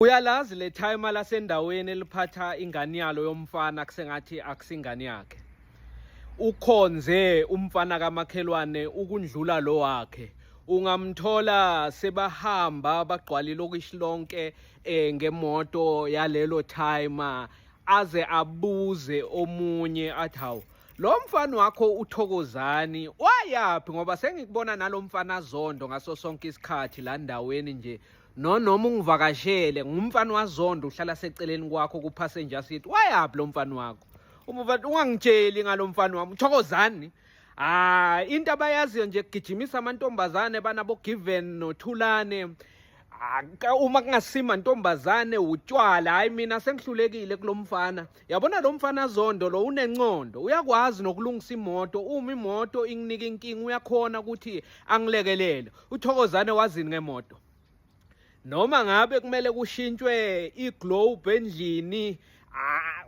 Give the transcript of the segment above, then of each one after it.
Uyalazi le timer lasendaweni eliphatha ingane yalo yomfana kusengathi akusingane yakhe. Ukhonze umfana kamakhelwane ukundlula lo wakhe. Ungamthola sebahamba bagqwala ilokishi lonke ngemoto yalelo timer aze abuze omunye athi hawu lo mfana wakho uThokozani wayaphi ngoba sengikubona nalomfana Zondo ngaso sonke isikhathi la ndaweni nje noma ungivakashele ngumfana waZondo uhlala seceleni kwakho ku passenger seat wayaphi lo mfana wakho umfana ungangitsheli ngalomfana wami uThokozani into abayaziyo nje kugijimisa amantombazane banabo Given noThulane uma kungasima ntombazane utshwala hayi mina sengihlulekile kulomfana yabona lo mfana Zondo lo unencondo uyakwazi nokulungisa imoto uma imoto inginika inkingi uyakhona ukuthi angilekelele uThokozane wazini ngemoto noma ngabe kumele kushintshwe iglobe endlini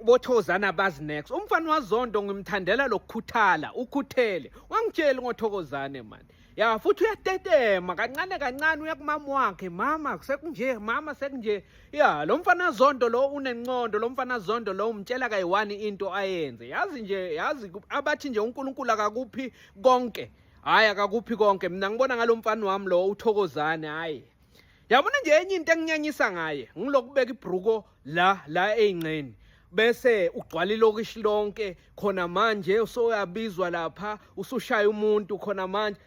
boThokozana bazi next umfana waZondo ngimthandela lokukhuthala ukhuthele wangitshela ngoThokozane manje ya futhi uyatetema kancane kancane uyakumama wakhe mama sekunje mama sekunje ya lo mfana Zondo lo unencondo lo mfana Zondo lo umtshela kayi1 into ayenze yazi abathi nje uNkulunkulu akakuphi konke hayi akakuphi konke mina ngibona ngalomfana wami lo uThokozane hayi yabona nje enye into enginyanyisa ngaye ngilokubeka ibruko la eingceni bese ugcwala ilokishi lonke khona manje usoyabizwa lapha usushaya umuntu khona manje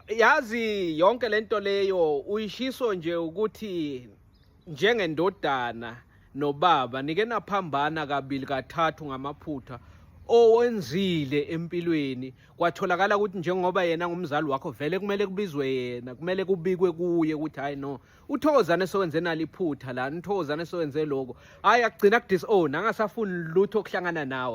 yazi yonke lento leyo uyishiso nje ukuthi njengendodana nobaba nike naphambana kabili kathathu ngamaphutha owenzile empilweni kwatholakala ukuthi njengoba yena ngumzali wakho vele kumele kubizwe yena kumele kubikwe kuye ukuthi hayi no uThokozane sowenze naliphutha la uThokozane sowenze lokho hayi agcina kudisown angasafuni lutho okuhlangana nawe.